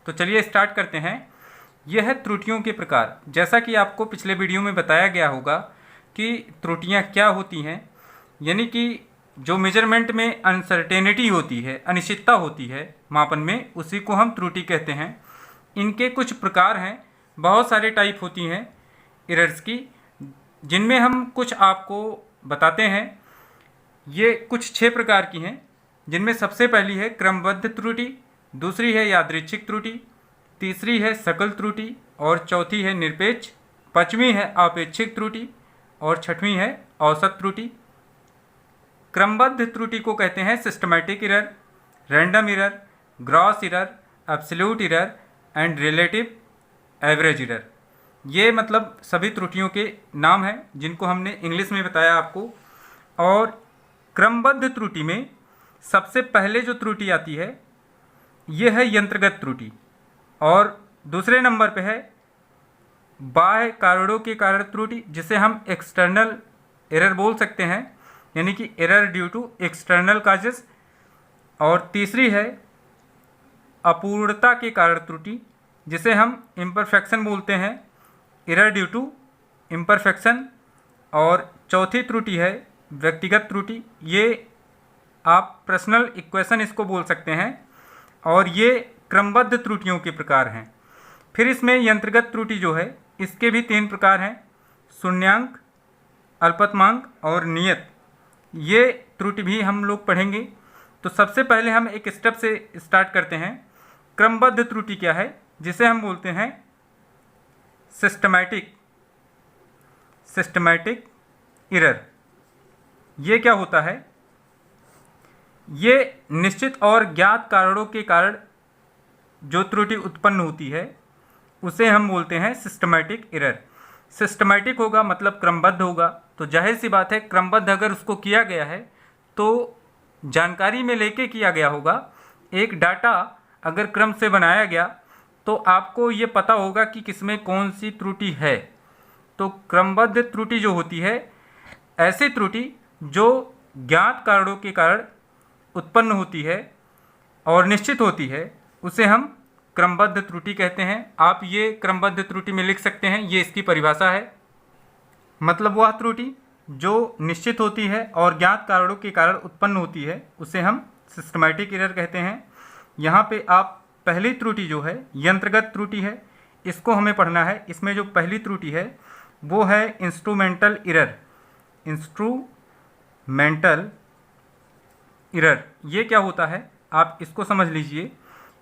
तो चलिए स्टार्ट करते हैं। यह है त्रुटियों के प्रकार। जैसा कि आपको पिछले वीडियो में बताया गया होगा कि त्रुटियां क्या होती हैं, यानी कि जो मेजरमेंट में अनसर्टेनिटी होती है, अनिश्चितता होती है मापन में, उसी को हम त्रुटि कहते हैं। इनके कुछ प्रकार हैं, बहुत सारे टाइप होती हैं एरर्स की, जिनमें हम कुछ आपको बताते हैं। ये कुछ 6 प्रकार की हैं, जिनमें सबसे पहली है क्रमबद्ध त्रुटि, दूसरी है यादृच्छिक त्रुटि, तीसरी है सकल त्रुटि और चौथी है निरपेक्ष, पांचवी है आपेक्षिक त्रुटि और छठवीं है औसत त्रुटि। क्रमबद्ध त्रुटि को कहते हैं systematic error, random error, gross error, absolute error and relative average error. ये मतलब सभी त्रुटियों के नाम हैं जिनको हमने इंग्लिश में बताया आपको। और क्रमबद्ध त्रुटि में सबसे पहले जो त्रुटि आती है यह है यंत्रगत त्रुटि, और दूसरे नंबर पे है बाह्य कारणों के कारण त्रुटि, जिसे हम एक्सटर्नल एरर बोल सकते हैं, यानी कि error due to external causes. और तीसरी है अपूर्णता के कारण त्रुटि, जिसे हम इम्परफेक्शन बोलते हैं, एरर ड्यू टू इम्परफेक्शन। और चौथी त्रुटि है व्यक्तिगत त्रुटि, ये आप पर्सनल इक्वेशन इसको बोल सकते हैं। और ये क्रमबद्ध त्रुटियों के प्रकार हैं। फिर इसमें यंत्रगत त्रुटि जो है, इसके भी 3 प्रकार हैं, शून्यांक, अल्पतमांक और नियत। ये त्रुटि भी हम लोग पढ़ेंगे। तो सबसे पहले हम एक स्टेप से स्टार्ट करते हैं। क्रमबद्ध त्रुटि क्या है, जिसे हम बोलते हैं सिस्टमैटिक एरर। ये क्या होता है? ये निश्चित और ज्ञात कारणों के कारण जो त्रुटि उत्पन्न होती है उसे हम बोलते हैं सिस्टमैटिक एरर। सिस्टमैटिक होगा मतलब क्रमबद्ध होगा, तो जाहिर सी बात है क्रमबद्ध अगर उसको किया गया है तो जानकारी में लेके किया गया होगा। एक डाटा अगर क्रम से बनाया गया तो आपको ये पता होगा कि किसमें कौन सी त्रुटि है। तो क्रमबद्ध त्रुटि जो होती है, ऐसी त्रुटि जो ज्ञात कारणों के कारण उत्पन्न होती है और निश्चित होती है, उसे हम क्रमबद्ध त्रुटि कहते हैं। आप ये क्रमबद्ध त्रुटि में लिख सकते हैं, ये इसकी परिभाषा है। मतलब वह त्रुटि जो निश्चित होती है और ज्ञात कारणों के कारण उत्पन्न होती है, उसे हम सिस्टमैटिक एरर कहते हैं। यहाँ पे आप पहली त्रुटि जो है यंत्रगत त्रुटि है, इसको हमें पढ़ना है। इसमें जो पहली त्रुटि है वो है इंस्ट्रूमेंटल एरर। इंस्ट्रूमेंटल एरर ये क्या होता है, आप इसको समझ लीजिए।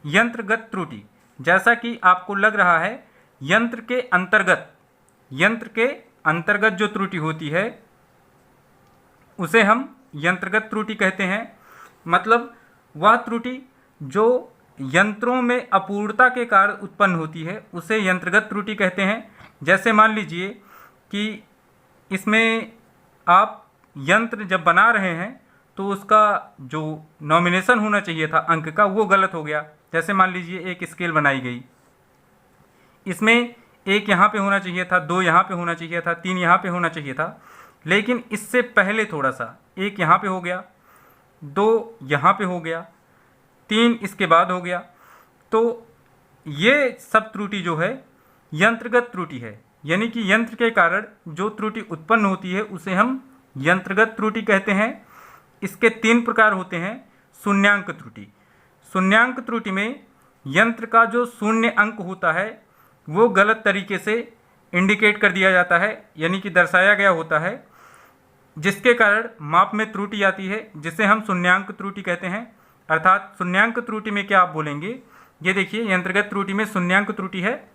यंत्रगत त्रुटि, जैसा कि आपको लग रहा है, यंत्र के अंतर्गत जो त्रुटि होती है उसे हम यंत्रगत त्रुटि कहते हैं। मतलब वह त्रुटि जो यंत्रों में अपूर्णता के कारण उत्पन्न होती है उसे यंत्रगत त्रुटि कहते हैं। जैसे मान लीजिए कि इसमें आप यंत्र जब बना रहे हैं तो उसका जो नॉमिनेशन होना चाहिए था अंक का, वो गलत हो गया। जैसे मान लीजिए एक स्केल बनाई गई, इसमें 1 यहाँ पे होना चाहिए था, 2 यहाँ पे होना चाहिए था, 3 यहाँ पे होना चाहिए था, लेकिन इससे पहले थोड़ा सा 1 यहाँ पे हो गया, 2 यहाँ पे हो गया, 3 इसके बाद हो गया। तो ये सब त्रुटि जो है यंत्रगत त्रुटि है, यानी कि यंत्र के कारण जो त्रुटि उत्पन्न होती है उसे हम यंत्रगत त्रुटि कहते हैं। इसके 3 प्रकार होते हैं। शून्यांक त्रुटि, शून्यांक त्रुटि में यंत्र का जो शून्य अंक होता है वो गलत तरीके से इंडिकेट कर दिया जाता है, यानी कि दर्शाया गया होता है, जिसके कारण माप में त्रुटि आती है, जिसे हम शून्यांक त्रुटि कहते हैं। अर्थात शून्यांक त्रुटि में क्या आप बोलेंगे, ये देखिए यंत्रगत त्रुटि में शून्यांक त्रुटि है,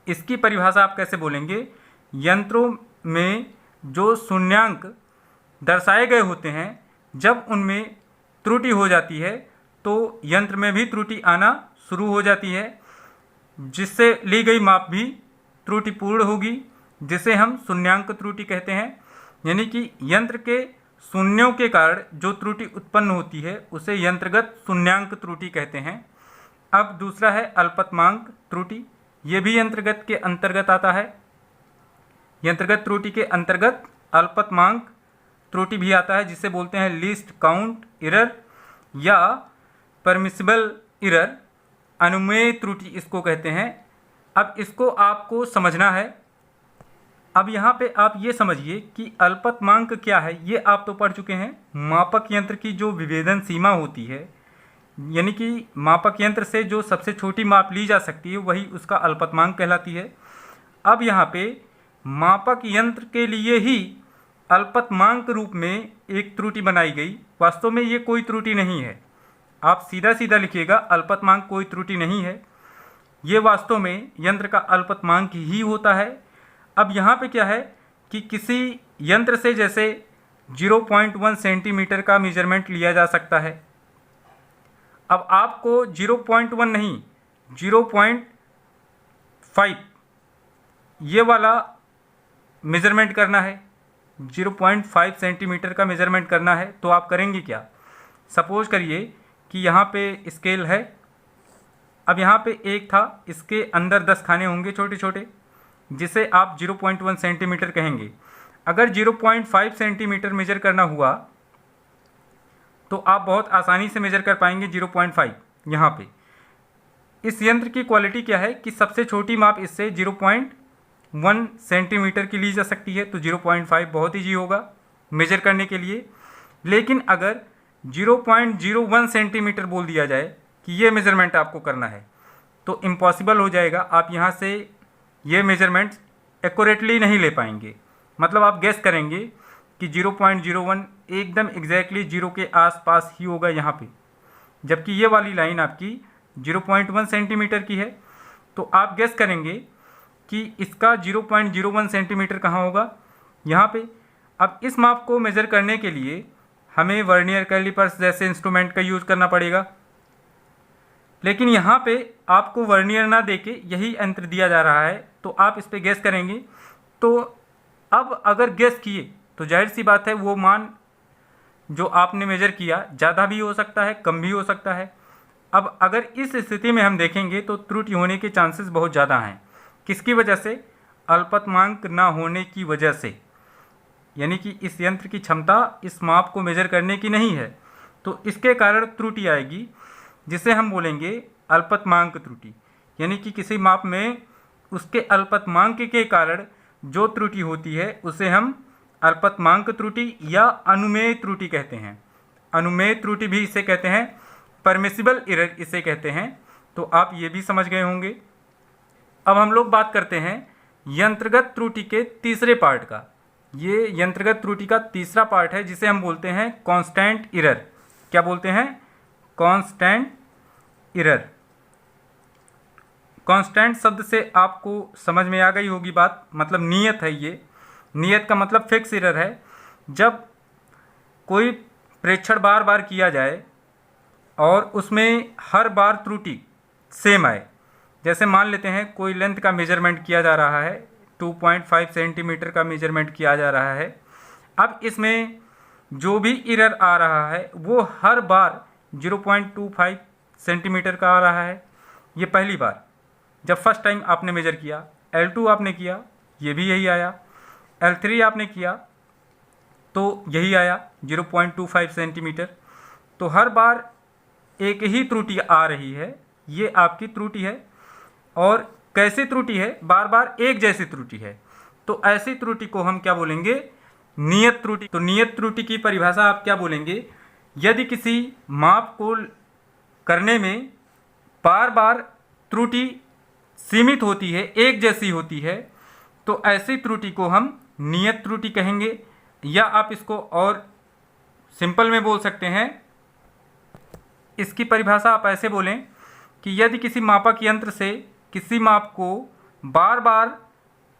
इसकी परिभाषा आप कैसे बोलेंगे? यंत्रों में जो शून्यांक दर्शाए गए होते हैं, जब उनमें त्रुटि हो जाती है तो यंत्र में भी त्रुटि आना शुरू हो जाती है, जिससे ली गई माप भी त्रुटिपूर्ण होगी, जिसे हम शून्यांक त्रुटि कहते हैं। यानी कि यंत्र के शून्यों के कारण जो त्रुटि उत्पन्न होती है उसे यंत्रगत शून्यांक त्रुटि कहते हैं। अब दूसरा है अल्पतमांक त्रुटि, ये भी यंत्रगत के अंतर्गत आता है। यंत्रगत त्रुटि के अंतर्गत अल्पतमांक त्रुटि भी आता है, जिसे बोलते हैं लीस्ट काउंट एरर या परमिसिबल एरर। अनुमेय त्रुटि इसको कहते हैं। अब इसको आपको समझना है। अब यहाँ पे आप ये समझिए कि अल्पतमांक क्या है, ये आप तो पढ़ चुके हैं। मापक यंत्र की जो विभेदन सीमा होती है, यानी कि मापक यंत्र से जो सबसे छोटी माप ली जा सकती है वही उसका अल्पतमांक कहलाती है। अब यहाँ पे मापक यंत्र के लिए ही अल्पतमांक रूप में एक त्रुटि बनाई गई। वास्तव में ये कोई त्रुटि नहीं है, आप सीधा सीधा लिखिएगा, अल्पतमांक कोई त्रुटि नहीं है, ये वास्तव में यंत्र का अल्पतमांक ही होता है। अब यहाँ पे क्या है कि किसी यंत्र से जैसे 0.1 सेंटीमीटर का मेजरमेंट लिया जा सकता है। अब आपको 0.1 नहीं 0.5 ये वाला मेजरमेंट करना है, 0.5 सेंटीमीटर का मेजरमेंट करना है। तो आप करेंगे क्या? सपोज करिए कि यहाँ पे स्केल है, अब यहाँ पे एक था, इसके अंदर 10 खाने होंगे छोटे छोटे, जिसे आप 0.1 सेंटीमीटर कहेंगे। अगर 0.5 सेंटीमीटर मेजर करना हुआ तो आप बहुत आसानी से मेजर कर पाएंगे 0.5। यहाँ पे इस यंत्र की क्वालिटी क्या है कि सबसे छोटी माप इससे 0.1 सेंटीमीटर की ली जा सकती है, तो 0.5 बहुत ईजी होगा मेजर करने के लिए। लेकिन अगर 0.01 सेंटीमीटर बोल दिया जाए कि ये मेज़रमेंट आपको करना है तो इम्पॉसिबल हो जाएगा। आप यहाँ से ये मेजरमेंट्स एक्यूरेटली नहीं ले पाएंगे। मतलब आप गेस करेंगे कि 0.01 एकदम एग्जैक्टली 0 के आसपास ही होगा यहाँ पे, जबकि ये वाली लाइन आपकी 0.1 सेंटीमीटर की है। तो आप गेस करेंगे कि इसका 0.01 सेंटीमीटर कहाँ होगा, यहाँ पे। अब इस माप को मेज़र करने के लिए हमें वर्नियर कैलिपर्स जैसे इंस्ट्रूमेंट का यूज़ करना पड़ेगा, लेकिन यहाँ पे आपको वर्नियर ना देके यही यंत्र दिया जा रहा है, तो आप इस पे गैस करेंगे। तो अब अगर गैस किए तो जाहिर सी बात है वो मान जो आपने मेजर किया ज़्यादा भी हो सकता है, कम भी हो सकता है। अब अगर इस स्थिति में हम देखेंगे तो त्रुटि होने के चांसेस बहुत ज़्यादा हैं। किसकी वजह से? अल्पतमांक ना होने की वजह से, यानी कि इस यंत्र की क्षमता इस माप को मेजर करने की नहीं है, तो इसके कारण त्रुटि आएगी, जिसे हम बोलेंगे अल्पतमांक त्रुटि। यानी कि किसी माप में उसके अल्पतमांक के कारण जो त्रुटि होती है उसे हम अल्पतमांक त्रुटि या अनुमेय त्रुटि कहते हैं। अनुमेय त्रुटि भी इसे कहते हैं, परमिसिबल एरर इसे कहते हैं। तो आप ये भी समझ गए होंगे। अब हम लोग बात करते हैं यंत्रगत त्रुटि के तीसरे पार्ट का। ये यंत्रगत त्रुटि का तीसरा पार्ट है, जिसे हम बोलते हैं कांस्टेंट एरर। क्या बोलते हैं? Constant error. कांस्टेंट शब्द से आपको समझ में आ गई होगी बात, मतलब नियत है। ये नियत का मतलब फिक्स एरर है। जब कोई प्रेक्षण बार बार किया जाए और उसमें हर बार त्रुटि सेम आए, जैसे मान लेते हैं कोई लेंथ का मेजरमेंट किया जा रहा है, 2.5 सेंटीमीटर का मेजरमेंट किया जा रहा है। अब इसमें जो भी एरर आ रहा है वो हर बार 0.25 सेंटीमीटर का आ रहा है। ये पहली बार जब फर्स्ट टाइम आपने मेजर किया, L2 आपने किया, ये भी यही आया, L3 आपने किया तो यही आया 0.25 सेंटीमीटर। तो हर बार एक ही त्रुटि आ रही है, ये आपकी त्रुटि है। और कैसी त्रुटि है? बार बार एक जैसी त्रुटि है। तो ऐसी त्रुटि को हम क्या बोलेंगे? नियत त्रुटि। तो नियत त्रुटि की परिभाषा आप क्या बोलेंगे? यदि किसी माप को करने में बार बार त्रुटि सीमित होती है, एक जैसी होती है, तो ऐसी त्रुटि को हम नियत त्रुटि कहेंगे। या आप इसको और सिंपल में बोल सकते हैं। इसकी परिभाषा आप ऐसे बोलें कि यदि किसी मापक यंत्र से किसी माप को बार बार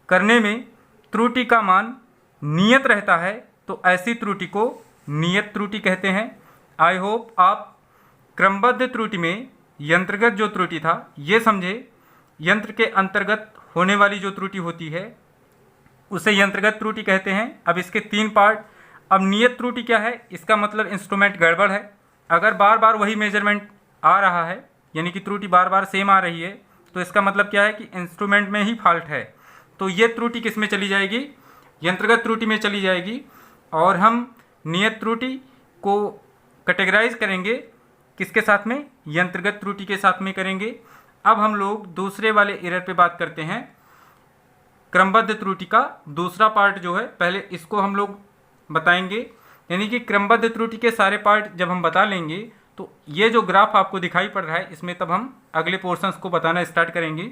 करने में त्रुटि का मान नियत रहता है, तो ऐसी त्रुटि को नियत त्रुटि कहते हैं। आई होप आप क्रमबद्ध त्रुटि में यंत्रगत जो त्रुटि था ये समझे। यंत्र के अंतर्गत होने वाली जो त्रुटि होती है उसे यंत्रगत त्रुटि कहते हैं। अब इसके 3 पार्ट। अब नियत त्रुटि क्या है? इसका मतलब इंस्ट्रूमेंट गड़बड़ है। अगर बार बार वही मेजरमेंट आ रहा है, यानी कि त्रुटि बार बार सेम आ रही है, तो इसका मतलब क्या है कि इंस्ट्रूमेंट में ही फॉल्ट है। तो ये त्रुटि किस में चली जाएगी? यंत्रगत त्रुटि में चली जाएगी। और हम नियत त्रुटि को कैटेगराइज करेंगे किसके साथ में, यंत्रगत त्रुटि के साथ में करेंगे। अब हम लोग दूसरे वाले एरर पे बात करते हैं, क्रमबद्ध त्रुटि का दूसरा पार्ट जो है, पहले इसको हम लोग बताएंगे। यानी कि क्रमबद्ध त्रुटि के सारे पार्ट जब हम बता लेंगे तो ये जो ग्राफ आपको दिखाई पड़ रहा है इसमें तब हम अगले पोर्शंस को बताना स्टार्ट करेंगे।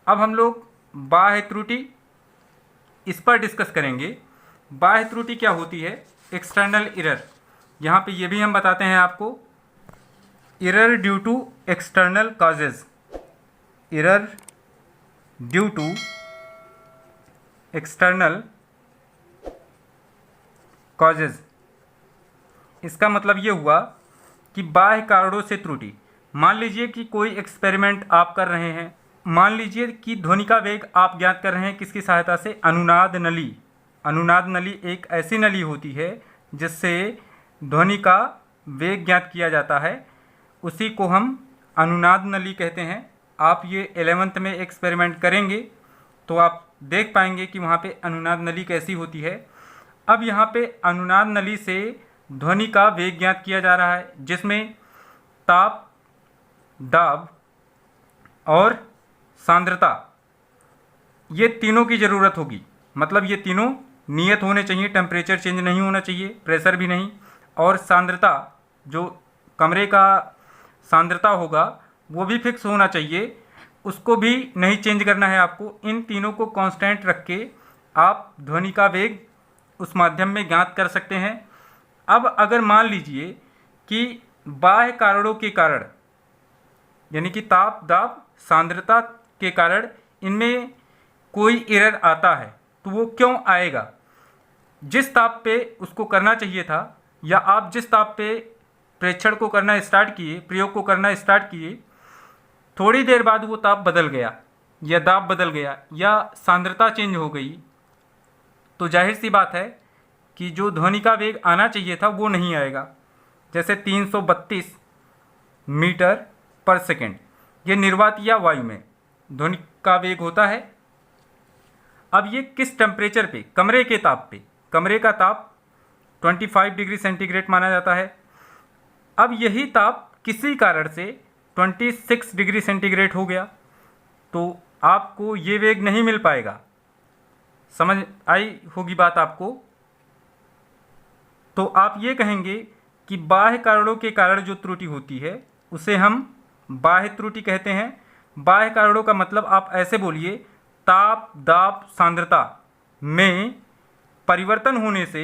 अब हम लोग बाह्य त्रुटि इस पर डिस्कस करेंगे। बाह्य त्रुटि क्या होती है, एक्सटर्नल एरर। यहाँ पे ये भी हम बताते हैं आपको, error due to external causes, error due to external causes. इसका मतलब ये हुआ कि बाह्य कारणों से त्रुटि। मान लीजिए कि कोई एक्सपेरिमेंट आप कर रहे हैं, मान लीजिए कि ध्वनि का वेग आप ज्ञात कर रहे हैं किसकी सहायता से, अनुनाद नली। अनुनाद नली एक ऐसी नली होती है जिससे ध्वनि का वेग ज्ञात किया जाता है, उसी को हम अनुनाद नली कहते हैं। आप ये 11th में एक्सपेरिमेंट करेंगे तो आप देख पाएंगे कि वहाँ पे अनुनाद नली कैसी होती है। अब यहाँ पे अनुनाद नली से ध्वनि का वेग ज्ञात किया जा रहा है, जिसमें ताप, दाब और सांद्रता, ये तीनों की ज़रूरत होगी। मतलब ये तीनों नियत होने चाहिए, टेम्परेचर चेंज नहीं होना चाहिए, प्रेशर भी नहीं, और सांद्रता, जो कमरे का सांद्रता होगा वो भी फिक्स होना चाहिए, उसको भी नहीं चेंज करना है आपको। इन तीनों को कांस्टेंट रख के आप ध्वनि का वेग उस माध्यम में ज्ञात कर सकते हैं। अब अगर मान लीजिए कि बाह्य कारणों के कारण, यानी कि ताप, दाब, सांद्रता के कारण इनमें कोई एरर आता है, तो वो क्यों आएगा। जिस ताप पे उसको करना चाहिए था, या आप जिस ताप पे प्रेक्षण को करना स्टार्ट किए, प्रयोग को करना स्टार्ट किए, थोड़ी देर बाद वो ताप बदल गया, या दाब बदल गया, या सांद्रता चेंज हो गई, तो जाहिर सी बात है कि जो ध्वनि का वेग आना चाहिए था वो नहीं आएगा। जैसे 332 मीटर पर सेकेंड, ये निर्वात या वायु में ध्वनि का वेग होता है। अब ये किस टेम्परेचर पे, कमरे के ताप पे, कमरे का ताप 25 डिग्री सेंटीग्रेड माना जाता है। अब यही ताप किसी कारण से 26 डिग्री सेंटीग्रेड हो गया, तो आपको ये वेग नहीं मिल पाएगा। समझ आई होगी बात आपको। तो आप ये कहेंगे कि बाह्य कारणों के कारण जो त्रुटि होती है उसे हम बाह्य त्रुटि कहते हैं। बाह्य कारणों का मतलब आप ऐसे बोलिए, ताप, दाब, सांद्रता में परिवर्तन होने से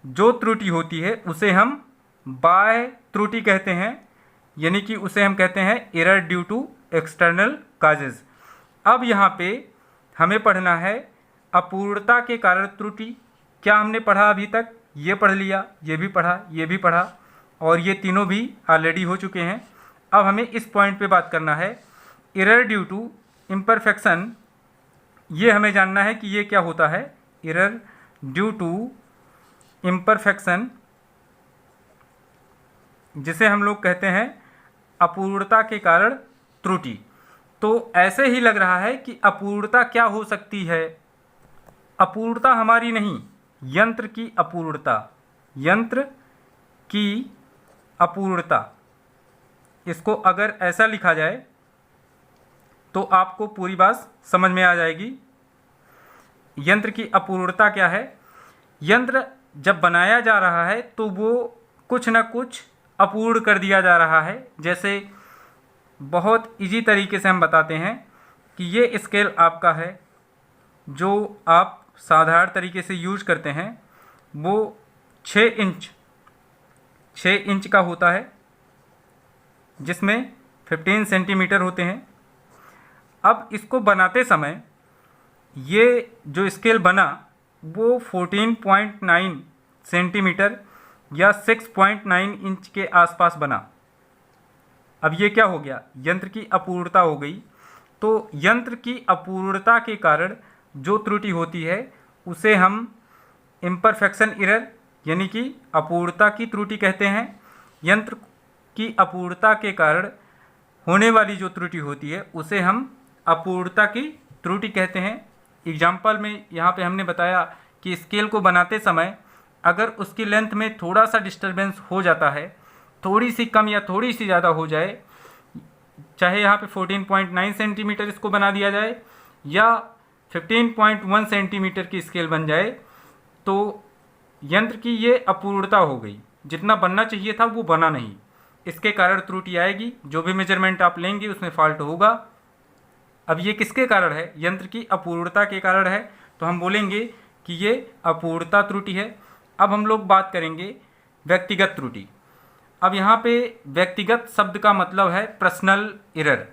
जो त्रुटि होती है उसे हम बाह्य त्रुटि कहते हैं, यानी कि उसे हम कहते हैं error due to external causes. अब यहाँ पे हमें पढ़ना है अपूर्णता के कारण त्रुटि। क्या हमने पढ़ा अभी तक, ये पढ़ लिया, ये भी पढ़ा, ये भी पढ़ा, और ये तीनों भी ऑलरेडी हो चुके हैं। अब हमें इस पॉइंट पे बात करना है, एरर ड्यू टू इम्परफेक्शन। ये हमें जानना है कि ये क्या होता है, एरर ड्यू टू इम्परफेक्शन, जिसे हम लोग कहते हैं अपूर्णता के कारण त्रुटि। तो ऐसे ही लग रहा है कि अपूर्णता क्या हो सकती है। अपूर्णता हमारी नहीं, यंत्र की अपूर्णता, यंत्र की अपूर्णता। इसको अगर ऐसा लिखा जाए तो आपको पूरी बात समझ में आ जाएगी। यंत्र की अपूर्णता क्या है, यंत्र जब बनाया जा रहा है तो वो कुछ ना कुछ अपूर्ण कर दिया जा रहा है। जैसे बहुत इजी तरीके से हम बताते हैं कि ये स्केल आपका है जो आप साधारण तरीके से यूज करते हैं, वो 6 इंच का होता है, जिसमें 15 सेंटीमीटर होते हैं। अब इसको बनाते समय ये जो स्केल बना वो 14.9 सेंटीमीटर या 6.9 इंच के आसपास बना। अब ये क्या हो गया, यंत्र की अपूर्णता हो गई। तो यंत्र की अपूर्णता के कारण जो त्रुटि होती है उसे हम इम्परफेक्शन एरर यानी कि अपूर्णता की त्रुटि कहते हैं। यंत्र की अपूर्णता के कारण होने वाली जो त्रुटि होती है उसे हम अपूर्णता की त्रुटि कहते हैं। एग्जाम्पल में यहाँ पे हमने बताया कि स्केल को बनाते समय अगर उसकी लेंथ में थोड़ा सा डिस्टर्बेंस हो जाता है थोड़ी सी कम या थोड़ी सी ज़्यादा हो जाए, चाहे यहाँ पे 14.9 सेंटीमीटर इसको बना दिया जाए या 15.1 सेंटीमीटर की स्केल बन जाए, तो यंत्र की ये अपूर्णता हो गई, जितना बनना चाहिए था वो बना नहीं। इसके कारण त्रुटि आएगी, जो भी मेजरमेंट आप लेंगे उसमें फॉल्ट होगा। अब ये किसके कारण है? यंत्र की अपूर्णता के कारण है, तो हम बोलेंगे कि ये अपूर्णता त्रुटि है। अब हम लोग बात करेंगे व्यक्तिगत त्रुटि। अब यहाँ पे व्यक्तिगत शब्द का मतलब है पर्सनल एरर।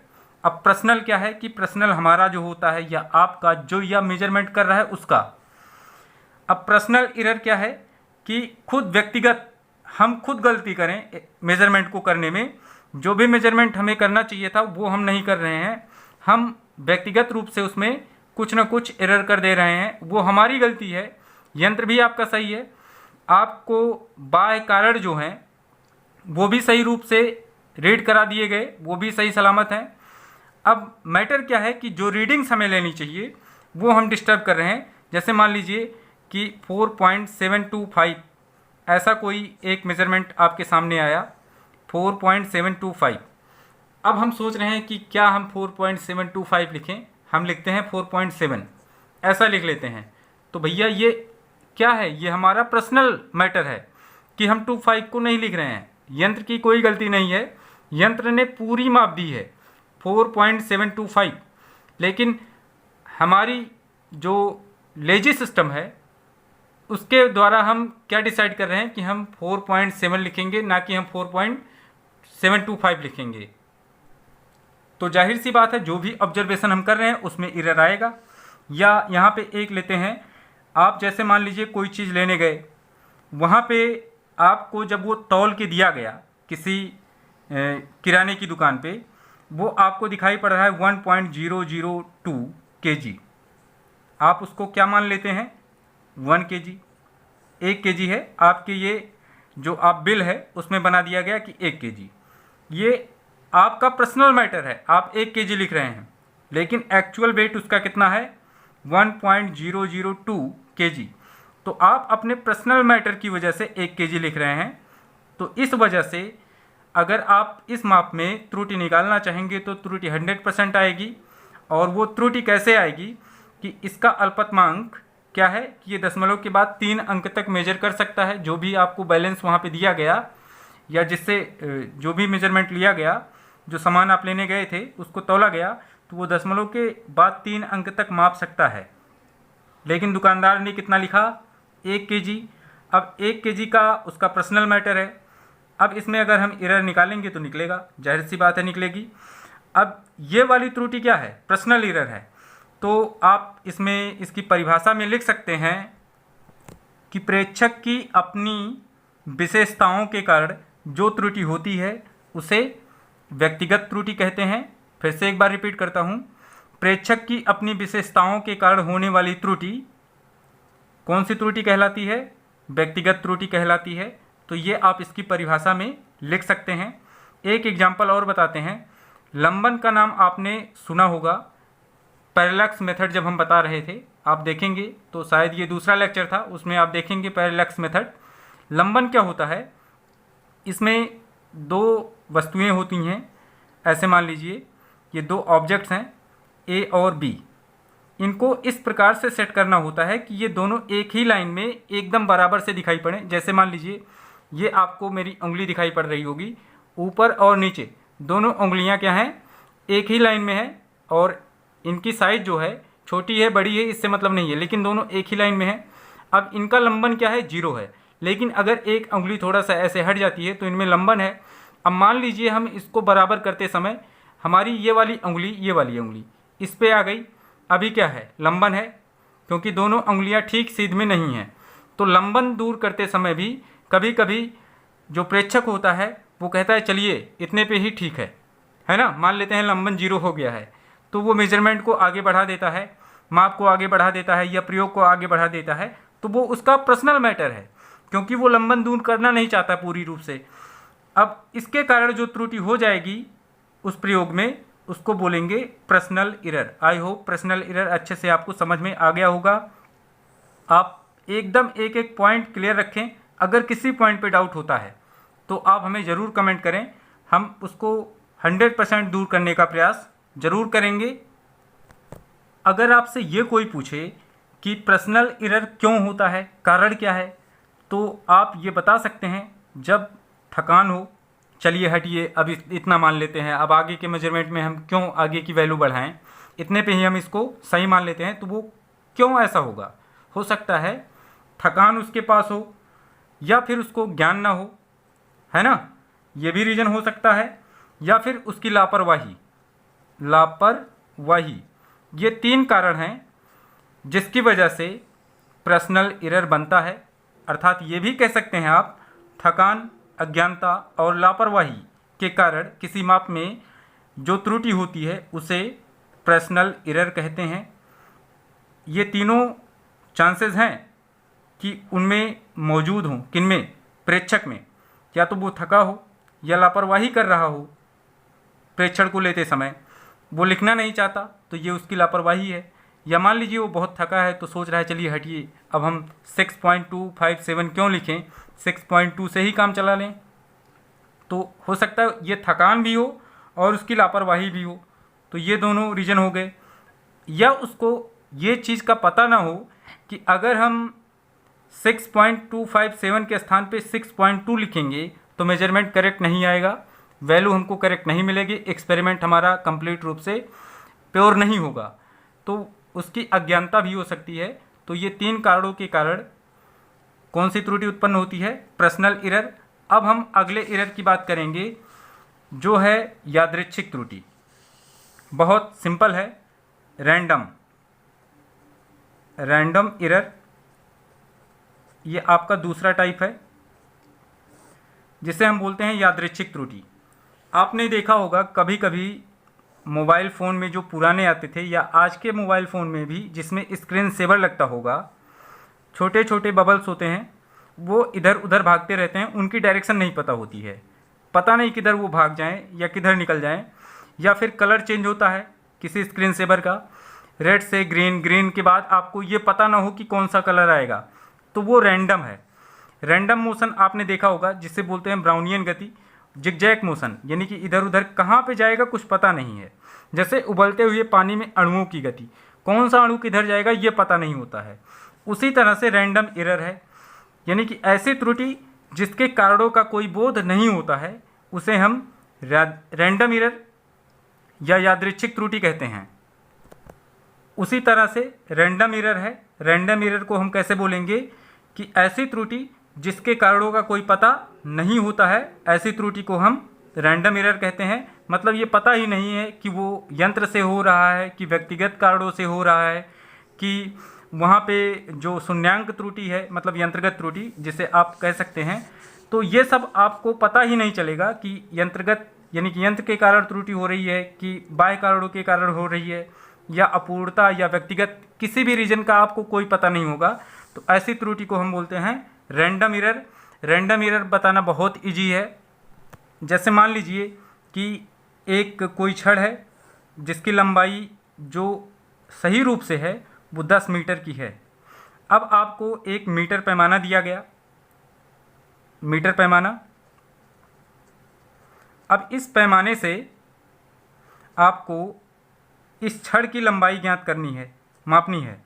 अब पर्सनल क्या है कि पर्सनल हमारा जो होता है या आपका जो यह मेजरमेंट कर रहा है उसका। अब पर्सनल एरर क्या है कि खुद व्यक्तिगत हम खुद गलती करें मेजरमेंट को करने में, जो भी मेजरमेंट हमें करना चाहिए था वो हम नहीं कर रहे हैं, हम व्यक्तिगत रूप से उसमें कुछ ना कुछ एरर कर दे रहे हैं, वो हमारी गलती है। यंत्र भी आपका सही है, आपको बाह्य कारण जो हैं वो भी सही रूप से रीड करा दिए गए, वो भी सही सलामत हैं। अब मैटर क्या है कि जो रीडिंग्स हमें लेनी चाहिए वो हम डिस्टर्ब कर रहे हैं। जैसे मान लीजिए कि 4.725 ऐसा कोई एक मेज़रमेंट आपके सामने आया, 4.725। अब हम सोच रहे हैं कि क्या हम 4.725 लिखें, हम लिखते हैं 4.7, ऐसा लिख लेते हैं। तो भैया ये क्या है? ये हमारा पर्सनल मैटर है कि हम 25 को नहीं लिख रहे हैं। यंत्र की कोई गलती नहीं है, यंत्र ने पूरी माप दी है 4.725, लेकिन हमारी जो लेजी सिस्टम है उसके द्वारा हम क्या डिसाइड कर रहे हैं कि हम 4.7 लिखेंगे, ना कि हम 4.725 लिखेंगे। तो जाहिर सी बात है जो भी ऑब्जर्वेशन हम कर रहे हैं उसमें एरर आएगा। या यहाँ पे एक लेते हैं, आप जैसे मान लीजिए कोई चीज़ लेने गए, वहाँ पे आपको जब वो तौल के दिया गया किसी किराने की दुकान पे, वो आपको दिखाई पड़ रहा है 1.002 kg। आप उसको क्या मान लेते हैं? 1 kg, 1 kg है आपके, ये जो आप बिल है उसमें बना दिया गया कि 1 kg। ये आपका पर्सनल मैटर है, आप 1 kg लिख रहे हैं, लेकिन एक्चुअल वेट उसका कितना है? 1.002 kg। तो आप अपने पर्सनल मैटर की वजह से 1 kg लिख रहे हैं। तो इस वजह से अगर आप इस माप में त्रुटि निकालना चाहेंगे तो त्रुटि 100% आएगी। और वो त्रुटि कैसे आएगी कि इसका अल्पतमांक क्या है कि ये दशमलव के बाद 3 अंक तक मेजर कर सकता है। जो भी आपको बैलेंस वहाँ पे दिया गया या जिससे जो भी मेजरमेंट लिया गया, जो सामान आप लेने गए थे उसको तौला गया, तो वो दशमलव के बाद 3 अंक तक माप सकता है। लेकिन दुकानदार ने कितना लिखा? 1 kg। अब 1 kg का उसका पर्सनल मैटर है। अब इसमें अगर हम एरर निकालेंगे तो निकलेगा, जाहिर सी बात है निकलेगी। अब ये वाली त्रुटि क्या है? पर्सनल एरर है। तो आप इसमें इसकी परिभाषा में लिख सकते हैं कि प्रेक्षक की अपनी विशेषताओं के कारण जो त्रुटि होती है उसे व्यक्तिगत त्रुटि कहते हैं। फिर से एक बार रिपीट करता हूँ, प्रेक्षक की अपनी विशेषताओं के कारण होने वाली त्रुटि कौन सी त्रुटि कहलाती है? व्यक्तिगत त्रुटि कहलाती है। तो ये आप इसकी परिभाषा में लिख सकते हैं। एक एग्जाम्पल और बताते हैं। लंबन का नाम आपने सुना होगा, पैरेलैक्स मेथड जब हम बता रहे थे, आप देखेंगे तो शायद ये दूसरा लेक्चर था, उसमें आप देखेंगे पैरेलैक्स मेथड। लंबन क्या होता है? इसमें 2 वस्तुएं होती हैं, ऐसे मान लीजिए ये 2 ऑब्जेक्ट्स हैं ए और बी। इनको इस प्रकार से सेट करना होता है कि ये दोनों एक ही लाइन में एकदम बराबर से दिखाई पड़े। जैसे मान लीजिए ये आपको मेरी उंगली दिखाई पड़ रही होगी, ऊपर और नीचे दोनों उंगलियां क्या हैं? एक ही लाइन में है, और इनकी साइज जो है छोटी है बड़ी है इससे मतलब नहीं है, लेकिन दोनों एक ही लाइन में है। अब इनका लंबन क्या है? 0 है। लेकिन अगर एक उंगली थोड़ा सा ऐसे हट जाती है तो इनमें लंबन है। अब मान लीजिए हम इसको बराबर करते समय हमारी ये वाली उंगली इस पर आ गई, अभी क्या है? लंबन है, क्योंकि दोनों उंगलियां ठीक सीध में नहीं हैं। तो लंबन दूर करते समय भी कभी कभी जो प्रेक्षक होता है वो कहता है चलिए इतने पे ही ठीक है ना, मान लेते हैं लंबन 0 हो गया है, तो वो मेजरमेंट को आगे बढ़ा देता है, माप को आगे बढ़ा देता है या प्रयोग को आगे बढ़ा देता है। तो वो उसका पर्सनल मैटर है, क्योंकि वो लंबन दूर करना नहीं चाहता पूरी रूप से। अब इसके कारण जो त्रुटि हो जाएगी उस प्रयोग में, उसको बोलेंगे personal error. I hope personal error अच्छे से आपको समझ में आ गया होगा। आप एकदम एक एक पॉइंट क्लियर रखें। अगर किसी पॉइंट पे डाउट होता है तो आप हमें ज़रूर कमेंट करें, हम उसको 100% दूर करने का प्रयास ज़रूर करेंगे। अगर आपसे ये कोई पूछे कि पर्सनल एरर क्यों होता है, कारण क्या है, तो आप ये बता सकते हैं जब थकान हो। चलिए हटिए, अब इतना मान लेते हैं, अब आगे के मेजरमेंट में हम क्यों आगे की वैल्यू बढ़ाएं, इतने पे ही हम इसको सही मान लेते हैं। तो वो क्यों ऐसा होगा? हो सकता है थकान उसके पास हो, या फिर उसको ज्ञान ना हो, है ना, ये भी रीज़न हो सकता है, या फिर उसकी लापरवाही। ये 3 कारण हैं जिसकी वजह से पर्सनल एरर बनता है। अर्थात ये भी कह सकते हैं आप, थकान, अज्ञानता और लापरवाही के कारण किसी माप में जो त्रुटि होती है उसे पर्सनल एरर कहते हैं। ये तीनों चांसेस हैं कि उनमें मौजूद हों। किनमें? प्रेक्षक में। या तो वो थका हो या लापरवाही कर रहा हो प्रेक्षण को लेते समय, वो लिखना नहीं चाहता तो ये उसकी लापरवाही है। या मान लीजिए वो बहुत थका है तो सोच रहा है चलिए हटिए, अब हम 6.257 क्यों लिखें, 6.2 से ही काम चला लें। तो हो सकता है ये थकान भी हो और उसकी लापरवाही भी हो, तो ये दोनों रीज़न हो गए। या उसको ये चीज़ का पता ना हो कि अगर हम 6.257 के स्थान पे 6.2 लिखेंगे तो मेजरमेंट करेक्ट नहीं आएगा, वैल्यू हमको करेक्ट नहीं मिलेगी, एक्सपेरिमेंट हमारा कंप्लीट रूप से प्योर नहीं होगा। तो उसकी अज्ञानता भी हो सकती है। तो ये 3 कारणों के कारण कौन सी त्रुटि उत्पन्न होती है? Personal error. अब हम अगले एरर की बात करेंगे जो है यादृच्छिक त्रुटि। बहुत सिंपल है, रैंडम एरर। ये आपका दूसरा टाइप है जिसे हम बोलते हैं यादृच्छिक त्रुटि। आपने देखा होगा कभी कभी मोबाइल फ़ोन में जो पुराने आते थे या आज के मोबाइल फ़ोन में भी जिसमें स्क्रीन सेवर लगता होगा, छोटे छोटे बबल्स होते हैं, वो इधर उधर भागते रहते हैं, उनकी डायरेक्शन नहीं पता होती है, पता नहीं किधर वो भाग जाएं या किधर निकल जाएं। या फिर कलर चेंज होता है किसी स्क्रीन सेवर का, रेड से ग्रीन, ग्रीन के बाद आपको ये पता ना हो कि कौन सा कलर आएगा, तो वो रैंडम है। रैंडम मोशन आपने देखा होगा जिसे बोलते हैं ब्राउनियन गति, जिगजैग मोशन, यानी कि इधर उधर कहाँ पे जाएगा कुछ पता नहीं है। जैसे उबलते हुए पानी में अणुओं की गति, कौन सा अणु किधर जाएगा ये पता नहीं होता है। उसी तरह से रैंडम एरर है, यानी कि ऐसी त्रुटि जिसके कारणों का कोई बोध नहीं होता है उसे हम रैंडम एरर या यादृच्छिक त्रुटि कहते हैं। उसी तरह से रैंडम एरर है। रैंडम एरर को हम कैसे बोलेंगे कि ऐसी त्रुटि जिसके कारणों का कोई पता नहीं होता है, ऐसी त्रुटि को हम रैंडम एरर कहते हैं। मतलब ये पता ही नहीं है कि वो यंत्र से हो रहा है कि व्यक्तिगत कारणों से हो रहा है, कि वहाँ पे जो शून्यांक त्रुटि है मतलब यंत्रगत त्रुटि जिसे आप कह सकते हैं, तो ये सब आपको पता ही नहीं चलेगा कि यंत्रगत यानी कि यंत्र के कारण त्रुटि हो रही है कि बाह्य कारणों के कारण हो रही है, या अपूर्णता या व्यक्तिगत किसी भी रीजन का आपको कोई पता नहीं होगा। तो ऐसी त्रुटि को हम बोलते हैं रैंडम एरर। रैंडम एरर बताना बहुत इजी है। जैसे मान लीजिए कि एक कोई छड़ है जिसकी लंबाई जो सही रूप से है वो 10 मीटर की है। अब आपको एक मीटर पैमाना दिया गया, मीटर पैमाना। अब इस पैमाने से आपको इस छड़ की लंबाई ज्ञात करनी है, मापनी है।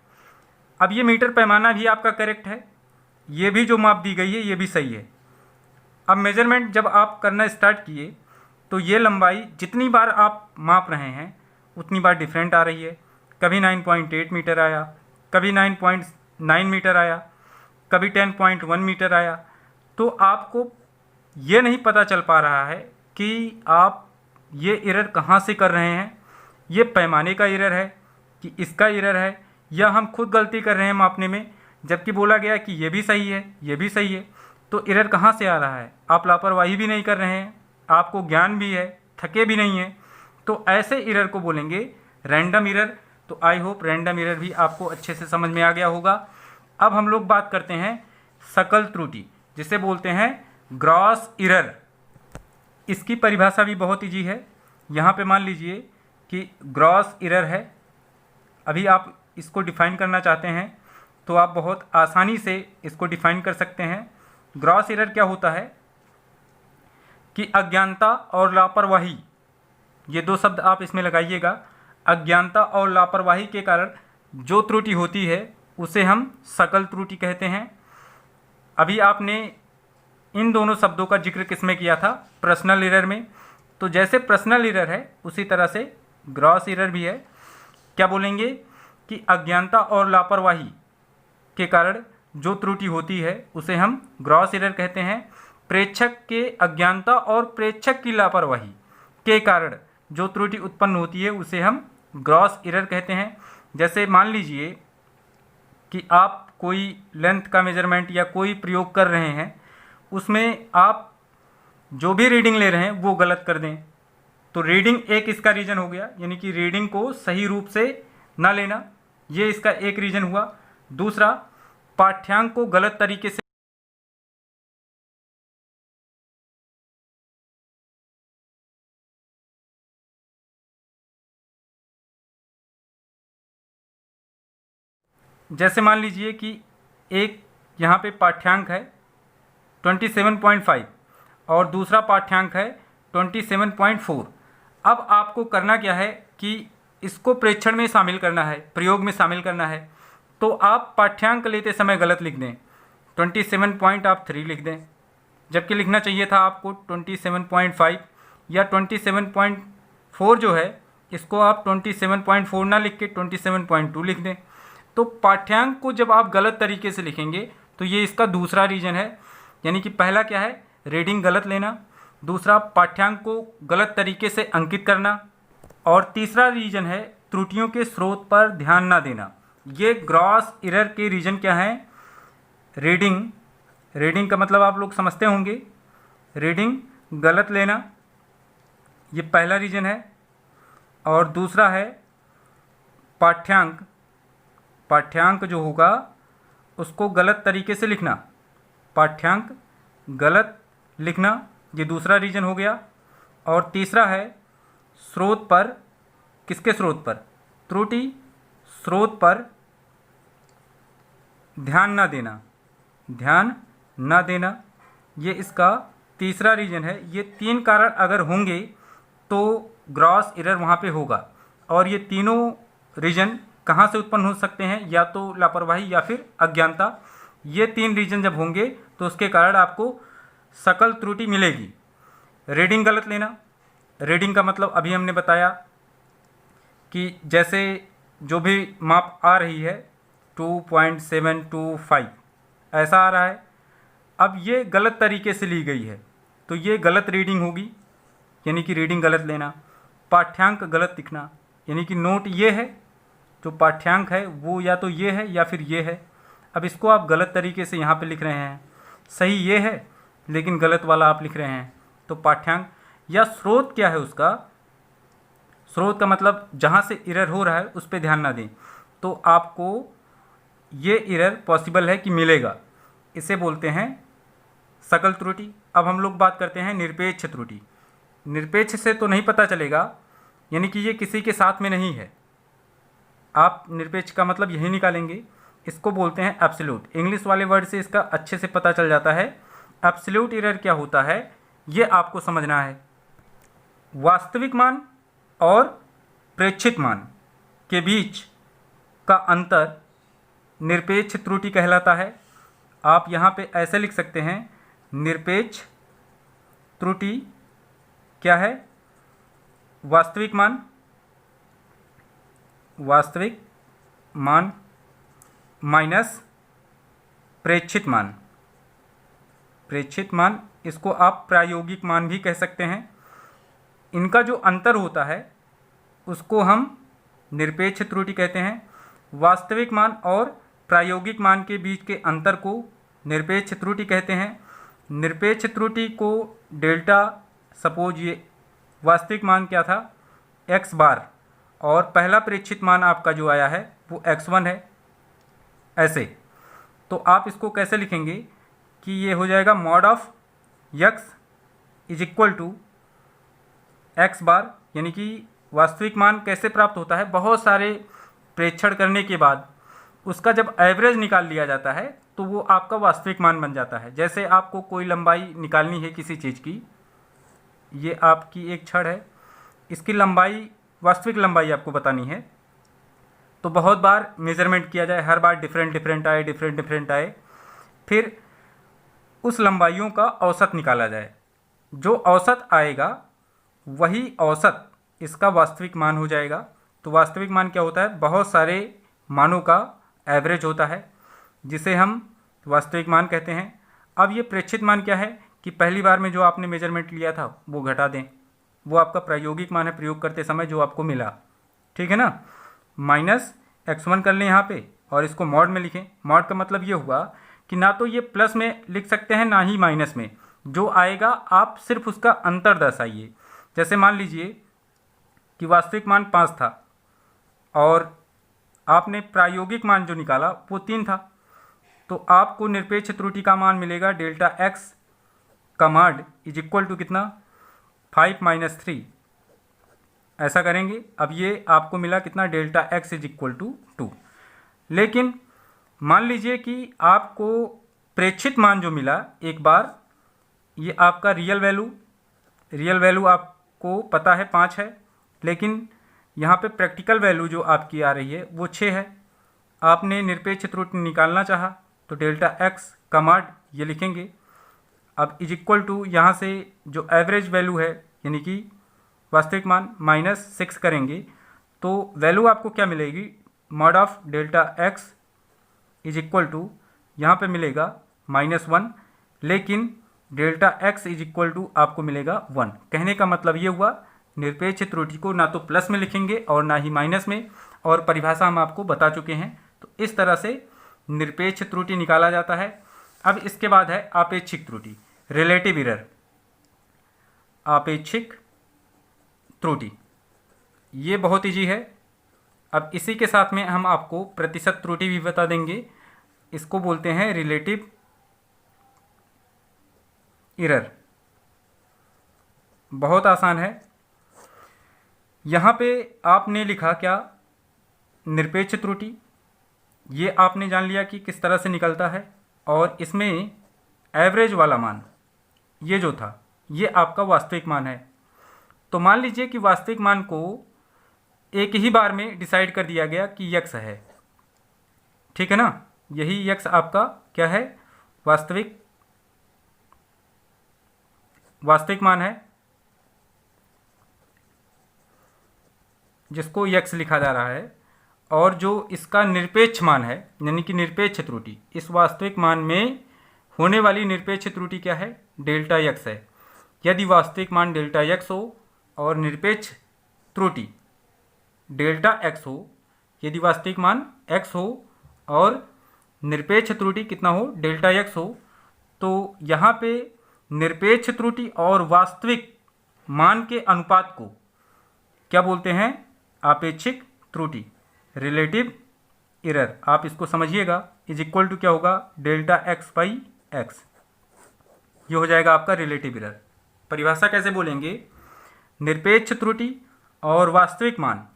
अब ये मीटर पैमाना भी आपका करेक्ट है, ये भी जो माप दी गई है ये भी सही है। अब मेजरमेंट जब आप करना स्टार्ट किए तो ये लंबाई जितनी बार आप माप रहे हैं उतनी बार डिफरेंट आ रही है। कभी 9.8 मीटर आया, कभी 9.9 मीटर आया, कभी 10.1 मीटर आया। तो आपको ये नहीं पता चल पा रहा है कि आप ये एरर कहाँ से कर रहे हैं, ये पैमाने का एरर है कि इसका एरर है, या हम खुद गलती कर रहे हैं मापने में, जबकि बोला गया कि ये भी सही है ये भी सही है। तो एरर कहाँ से आ रहा है? आप लापरवाही भी नहीं कर रहे हैं, आपको ज्ञान भी है, थके भी नहीं हैं, तो ऐसे एरर को बोलेंगे रैंडम एरर। तो आई होप रैंडम एरर भी आपको अच्छे से समझ में आ गया होगा। अब हम लोग बात करते हैं सकल त्रुटि, जिसे बोलते हैं ग्रॉस एरर। इसकी परिभाषा भी बहुत ईजी है। यहाँ पे मान लीजिए कि ग्रॉस एरर है, अभी आप इसको डिफ़ाइन करना चाहते हैं तो आप बहुत आसानी से इसको डिफ़ाइन कर सकते हैं। ग्रॉस एरर क्या होता है? कि अज्ञानता और लापरवाही, ये दो शब्द आप इसमें लगाइएगा। अज्ञानता और लापरवाही के कारण जो त्रुटि होती है उसे हम सकल त्रुटि कहते हैं। अभी आपने इन दोनों शब्दों का जिक्र किसमें किया था? पर्सनल एरर में। तो जैसे पर्सनल एरर है उसी तरह से ग्रॉस एरर भी है। क्या बोलेंगे कि अज्ञानता और लापरवाही के कारण जो त्रुटि होती है उसे हम ग्रॉस एरर कहते हैं। प्रेक्षक के अज्ञानता और प्रेक्षक की लापरवाही के कारण जो त्रुटि उत्पन्न होती है उसे हम ग्रॉस एरर कहते हैं। जैसे मान लीजिए कि आप कोई लेंथ का मेजरमेंट या कोई प्रयोग कर रहे हैं, उसमें आप जो भी रीडिंग ले रहे हैं वो गलत कर दें, तो रीडिंग एक इसका रीज़न हो गया, यानी कि रीडिंग को सही रूप से ना लेना, ये इसका एक रीज़न हुआ। दूसरा, पाठ्यांक को गलत तरीके से जैसे मान लीजिए कि एक यहाँ पे पाठ्यांक है 27.5 और दूसरा पाठ्यांक है 27.4। अब आपको करना क्या है कि इसको प्रेक्षण में शामिल करना है, प्रयोग में शामिल करना है। तो आप पाठ्यांक लेते समय गलत लिख दें, 27.3 लिख दें, जबकि लिखना चाहिए था आपको 27.5, या 27.4 जो है इसको आप 27.4 ना लिख के 27.2 लिख दें। तो पाठ्यांक को जब आप गलत तरीके से लिखेंगे तो ये इसका दूसरा रीज़न है। यानी कि पहला क्या है? रीडिंग गलत लेना, दूसरा पाठ्यांक को गलत तरीके से अंकित करना, और तीसरा रीज़न है त्रुटियों के स्रोत पर ध्यान ना देना। ये ग्रॉस एरर के रीज़न क्या हैं? रीडिंग का मतलब आप लोग समझते होंगे, रीडिंग गलत लेना, ये पहला रीज़न है। और दूसरा है पाठ्यांक जो होगा उसको गलत तरीके से लिखना, पाठ्यांक गलत लिखना, ये दूसरा रीज़न हो गया। और तीसरा है स्रोत पर, किसके स्रोत पर? त्रुटि स्रोत पर ध्यान ना देना, ये इसका तीसरा रीज़न है। ये तीन कारण अगर होंगे तो ग्रॉस एरर वहाँ पे होगा। और ये तीनों रीज़न कहाँ से उत्पन्न हो सकते हैं? या तो लापरवाही या फिर अज्ञानता। ये तीन रीज़न जब होंगे तो उसके कारण आपको सकल त्रुटि मिलेगी। रीडिंग गलत लेना, रीडिंग का मतलब अभी हमने बताया कि जैसे जो भी माप आ रही है 2.725 ऐसा आ रहा है, अब ये गलत तरीके से ली गई है तो ये गलत रीडिंग होगी, यानी कि रीडिंग गलत लेना। पाठ्यांक गलत लिखना, यानी कि नोट ये है, जो पाठ्यांक है वो या तो ये है या फिर ये है। अब इसको आप गलत तरीके से यहाँ पे लिख रहे हैं, सही ये है लेकिन गलत वाला आप लिख रहे हैं, तो पाठ्यांक। या स्रोत क्या है उसका? स्रोत का मतलब जहाँ से एरर हो रहा है उस पर ध्यान ना दें, तो आपको ये एरर पॉसिबल है कि मिलेगा। इसे बोलते हैं सकल त्रुटि। अब हम लोग बात करते हैं निरपेक्ष त्रुटि। निरपेक्ष से तो नहीं पता चलेगा, यानी कि ये किसी के साथ में नहीं है। आप निरपेक्ष का मतलब यही निकालेंगे, इसको बोलते हैं एब्सोल्यूट। इंग्लिश वाले वर्ड से इसका अच्छे से पता चल जाता है। एब्सोल्यूट एरर क्या होता है ये आपको समझना है। वास्तविक मान और प्रेक्षित मान के बीच का अंतर निरपेक्ष त्रुटि कहलाता है। आप यहाँ पे ऐसे लिख सकते हैं, निरपेक्ष त्रुटि क्या है? वास्तविक मान माइनस प्रेक्षित मान, इसको आप प्रायोगिक मान भी कह सकते हैं। इनका जो अंतर होता है उसको हम निरपेक्ष त्रुटि कहते हैं। वास्तविक मान और प्रायोगिक मान के बीच के अंतर को निरपेक्ष त्रुटि कहते हैं। निरपेक्ष त्रुटि को डेल्टा, सपोज ये वास्तविक मान क्या था? x बार, और पहला प्रेक्षित मान आपका जो आया है वो x1 है। ऐसे तो आप इसको कैसे लिखेंगे कि ये हो जाएगा mod of x is equal to x bar, यानी कि वास्तविक मान कैसे प्राप्त होता है? बहुत सारे प्रेक्षण करने के बाद उसका जब एवरेज निकाल लिया जाता है तो वो आपका वास्तविक मान बन जाता है। जैसे आपको कोई लंबाई निकालनी है किसी चीज़ की, ये आपकी एक छड़ है, इसकी लंबाई, वास्तविक लंबाई आपको बतानी है, तो बहुत बार मेज़रमेंट किया जाए, हर बार डिफरेंट डिफरेंट आए, फिर उस लंबाइयों का औसत निकाला जाए। जो औसत आएगा वही औसत इसका वास्तविक मान हो जाएगा। तो वास्तविक मान क्या होता है? बहुत सारे मानों का एवरेज होता है, जिसे हम वास्तविक मान कहते हैं। अब ये प्रेक्षित मान क्या है कि पहली बार में जो आपने मेजरमेंट लिया था वो घटा दें, वो आपका प्रायोगिक मान है, प्रयोग करते समय जो आपको मिला, ठीक है ना। माइनस x1 कर लें यहाँ पे और इसको मॉड में लिखें। मॉड का मतलब ये हुआ कि ना तो ये प्लस में लिख सकते हैं ना ही माइनस में, जो आएगा आप सिर्फ उसका अंतर दर्शाइए। जैसे मान लीजिए कि वास्तविक मान 5 था और आपने प्रायोगिक मान जो निकाला वो 3 था, तो आपको निरपेक्ष त्रुटि का मान मिलेगा डेल्टा एक्स का मॉड इज इक्वल टू कितना? 5 - 3। ऐसा करेंगे। अब ये आपको मिला कितना? Delta x is equal to 2। लेकिन मान लीजिए कि आपको प्रेक्षित मान जो मिला, एक बार ये आपका रियल वैल्यू आपको पता है 5 है, लेकिन यहाँ पे प्रैक्टिकल वैल्यू जो आपकी आ रही है वो 6 है। आपने निरपेक्ष त्रुटि निकालना चाहा तो डेल्टा एक्स का मॉड ये लिखेंगे। अब इज इक्वल टू यहाँ से जो एवरेज वैल्यू है यानी कि वास्तविक मान -6 करेंगे तो वैल्यू आपको क्या मिलेगी? Mod of delta x is equal to यहाँ पे मिलेगा -1, लेकिन delta x is equal to आपको मिलेगा 1। कहने का मतलब ये हुआ निरपेक्ष त्रुटि को ना तो प्लस में लिखेंगे और ना ही माइनस में, और परिभाषा हम आपको बता चुके हैं। तो इस तरह से निरपेक्ष त्रुटि निकाला जाता है। अब इसके बाद है आपेक्षिक त्रुटि, रिलेटिव एरर। आपेक्षिक त्रुटि ये बहुत ईजी है। अब इसी के साथ में हम आपको प्रतिशत त्रुटि भी बता देंगे। इसको बोलते हैं रिलेटिव एरर। बहुत आसान है। यहाँ पे आपने लिखा क्या? निरपेक्ष त्रुटि। ये आपने जान लिया कि किस तरह से निकलता है, और इसमें एवरेज वाला मान ये जो था ये आपका वास्तविक मान है। तो मान लीजिए कि वास्तविक मान को एक ही बार में डिसाइड कर दिया गया कि यक्स है, ठीक है ना। यही यक्स आपका क्या है? वास्तविक मान है, जिसको यक्स लिखा जा रहा है। और जो इसका निरपेक्ष मान है यानी कि निरपेक्ष त्रुटि, इस वास्तविक मान में होने वाली निरपेक्ष त्रुटि क्या है? डेल्टा यक्स है। यदि वास्तविक मान डेल्टा यक्स हो और निरपेक्ष त्रुटि डेल्टा एक्स हो, यदि वास्तविक मान एक्स हो और निरपेक्ष त्रुटि कितना हो? डेल्टा एक्स हो, तो यहाँ पे निरपेक्ष त्रुटि और वास्तविक मान के अनुपात को क्या बोलते हैं? आपेक्षिक त्रुटि, रिलेटिव एरर। आप इसको समझिएगा। इज इक्वल टू क्या होगा? Delta x by x. ये हो जाएगा आपका रिलेटिव एरर। परिभाषा कैसे बोलेंगे? निरपेक्ष त्रुटि और वास्तविक मान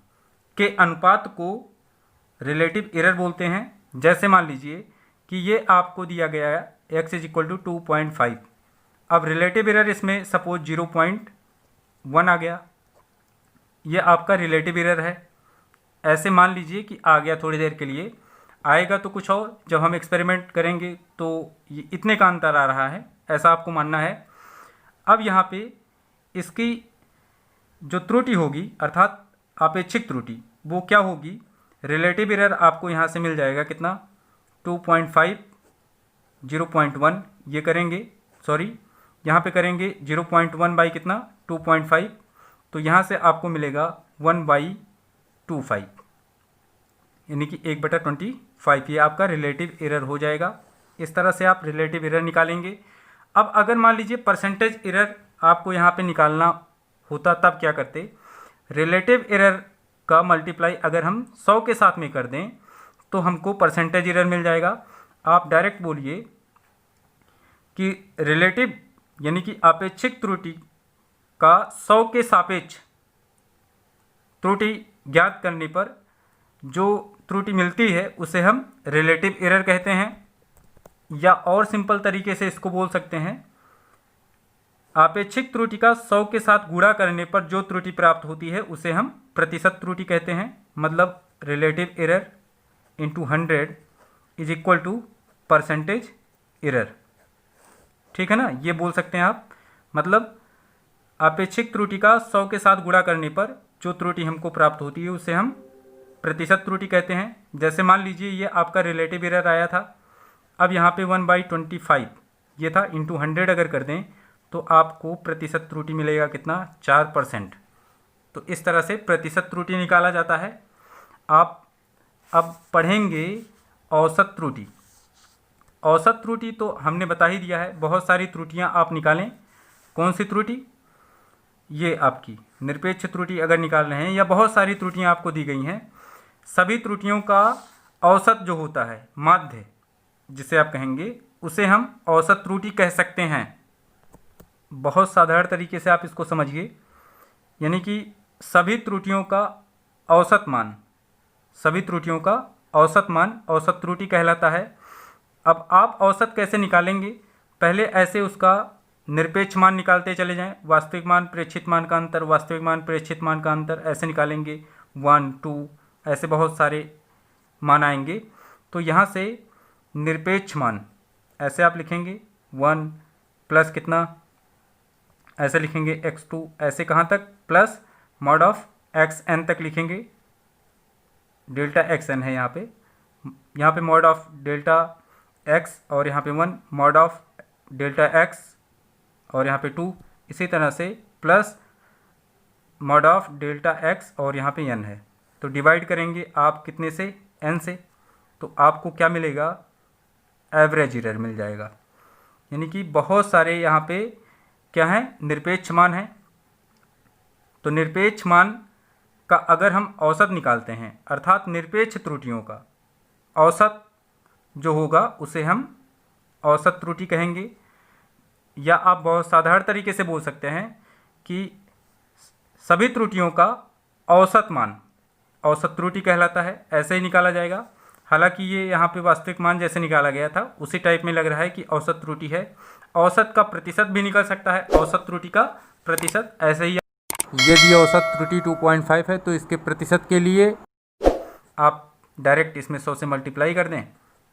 के अनुपात को रिलेटिव एरर बोलते हैं। जैसे मान लीजिए कि ये आपको दिया गया है x इज इक्वल टू 2.5। अब रिलेटिव एरर इसमें सपोज 0.1 आ गया, ये आपका रिलेटिव एरर है। ऐसे मान लीजिए कि आ गया, थोड़ी देर के लिए आएगा तो कुछ और, जब हम एक्सपेरिमेंट करेंगे तो ये इतने का अंतर आ रहा है, ऐसा आपको मानना है। अब यहाँ पे इसकी जो त्रुटि होगी अर्थात आपेक्षिक त्रुटि वो क्या होगी? रिलेटिव एरर आपको यहाँ से मिल जाएगा कितना? 2.5 0.1 ये करेंगे, सॉरी यहाँ पे करेंगे 0.1 बाई कितना? 2.5, तो यहाँ से आपको मिलेगा 1/25 यानी कि 1/25। ये आपका रिलेटिव एरर हो जाएगा। इस तरह से आप रिलेटिव एरर निकालेंगे। अब अगर मान लीजिए परसेंटेज एरर आपको यहाँ पे निकालना होता तब क्या करते? रिलेटिव एरर का मल्टीप्लाई अगर हम 100 के साथ में कर दें तो हमको परसेंटेज एरर मिल जाएगा। आप डायरेक्ट बोलिए कि रिलेटिव यानी कि आपेक्षिक त्रुटि का 100 के सापेक्ष त्रुटि ज्ञात करने पर जो त्रुटि मिलती है उसे हम रिलेटिव एरर कहते हैं, या और सिंपल तरीके से इसको बोल सकते हैं आपेक्षिक त्रुटि का 100 के साथ गुणा करने पर जो त्रुटि प्राप्त होती है उसे हम प्रतिशत त्रुटि कहते हैं। मतलब relative error into 100 is equal to percentage error. ठीक है ना, ये बोल सकते हैं आप। मतलब आपेक्षिक त्रुटि का 100 के साथ गुणा करने पर जो त्रुटि हमको प्राप्त होती है उसे हम प्रतिशत त्रुटि कहते हैं। जैसे मान लीजिए ये आपका रिलेटिव एरर आया था, अब यहाँ पे 1/25 ये था, इंटू 100 अगर कर दें तो आपको प्रतिशत त्रुटि मिलेगा कितना, 4%। तो इस तरह से प्रतिशत त्रुटि निकाला जाता है। आप अब पढ़ेंगे औसत त्रुटि। औसत त्रुटि तो हमने बता ही दिया है, बहुत सारी त्रुटियां आप निकालें। कौन सी त्रुटि, ये आपकी निरपेक्ष त्रुटि अगर निकाल रहे हैं, या बहुत सारी त्रुटियां आपको दी गई हैं, सभी त्रुटियों का औसत जो होता है, माध्य जिसे आप कहेंगे, उसे हम औसत त्रुटि कह सकते हैं। बहुत साधारण तरीके से आप इसको समझिए, यानी कि सभी त्रुटियों का औसत मान, सभी त्रुटियों का औसत मान औसत त्रुटि कहलाता है। अब आप औसत कैसे निकालेंगे, पहले ऐसे उसका निरपेक्ष मान निकालते चले जाएं, वास्तविक मान प्रेक्षित मान का अंतर, वास्तविक मान प्रेक्षित मान का अंतर, ऐसे निकालेंगे 1 2, ऐसे बहुत सारे मान आएंगे। तो यहाँ से निरपेक्ष मान ऐसे आप लिखेंगे 1 प्लस कितना, ऐसे लिखेंगे x2, ऐसे कहाँ तक, प्लस मॉड ऑफ xn तक लिखेंगे। डेल्टा xn है यहाँ पे मॉड ऑफ डेल्टा x, और यहाँ पे 1 मॉड ऑफ डेल्टा x, और यहाँ पे 2, इसी तरह से plus mod of delta x, और यहाँ पे n है। तो डिवाइड करेंगे आप कितने से, n से, तो आपको क्या मिलेगा, एवरेज एरर मिल जाएगा। यानी कि बहुत सारे यहाँ पे क्या है, निरपेक्ष मान है। तो निरपेक्ष मान का अगर हम औसत निकालते हैं, अर्थात निरपेक्ष त्रुटियों का औसत जो होगा उसे हम औसत त्रुटि कहेंगे। या आप बहुत साधारण तरीके से बोल सकते हैं कि सभी त्रुटियों का औसत मान औसत त्रुटि कहलाता है। ऐसे ही निकाला जाएगा। हालांकि ये यहाँ पे वास्तविक मान जैसे निकाला गया था उसी टाइप में लग रहा है कि औसत त्रुटि है। औसत का प्रतिशत भी निकल सकता है, औसत त्रुटि का प्रतिशत ऐसे ही। यदि औसत त्रुटि 2.5 है तो इसके प्रतिशत के लिए आप डायरेक्ट इसमें 100 से मल्टीप्लाई कर दें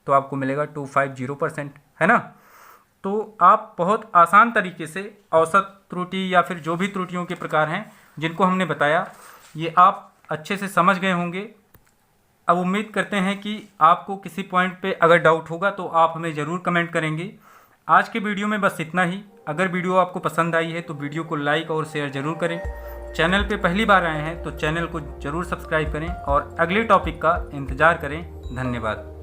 तो आपको मिलेगा 250%, है ना। तो आप बहुत आसान तरीके से औसत त्रुटि या फिर जो भी त्रुटियों के प्रकार हैं जिनको हमने बताया, ये आप अच्छे से समझ गए होंगे। अब उम्मीद करते हैं कि आपको किसी पॉइंट पे अगर डाउट होगा तो आप हमें ज़रूर कमेंट करेंगे। आज के वीडियो में बस इतना ही। अगर वीडियो आपको पसंद आई है तो वीडियो को लाइक और शेयर ज़रूर करें। चैनल पे पहली बार आए हैं तो चैनल को ज़रूर सब्सक्राइब करें और अगले टॉपिक का इंतज़ार करें। धन्यवाद।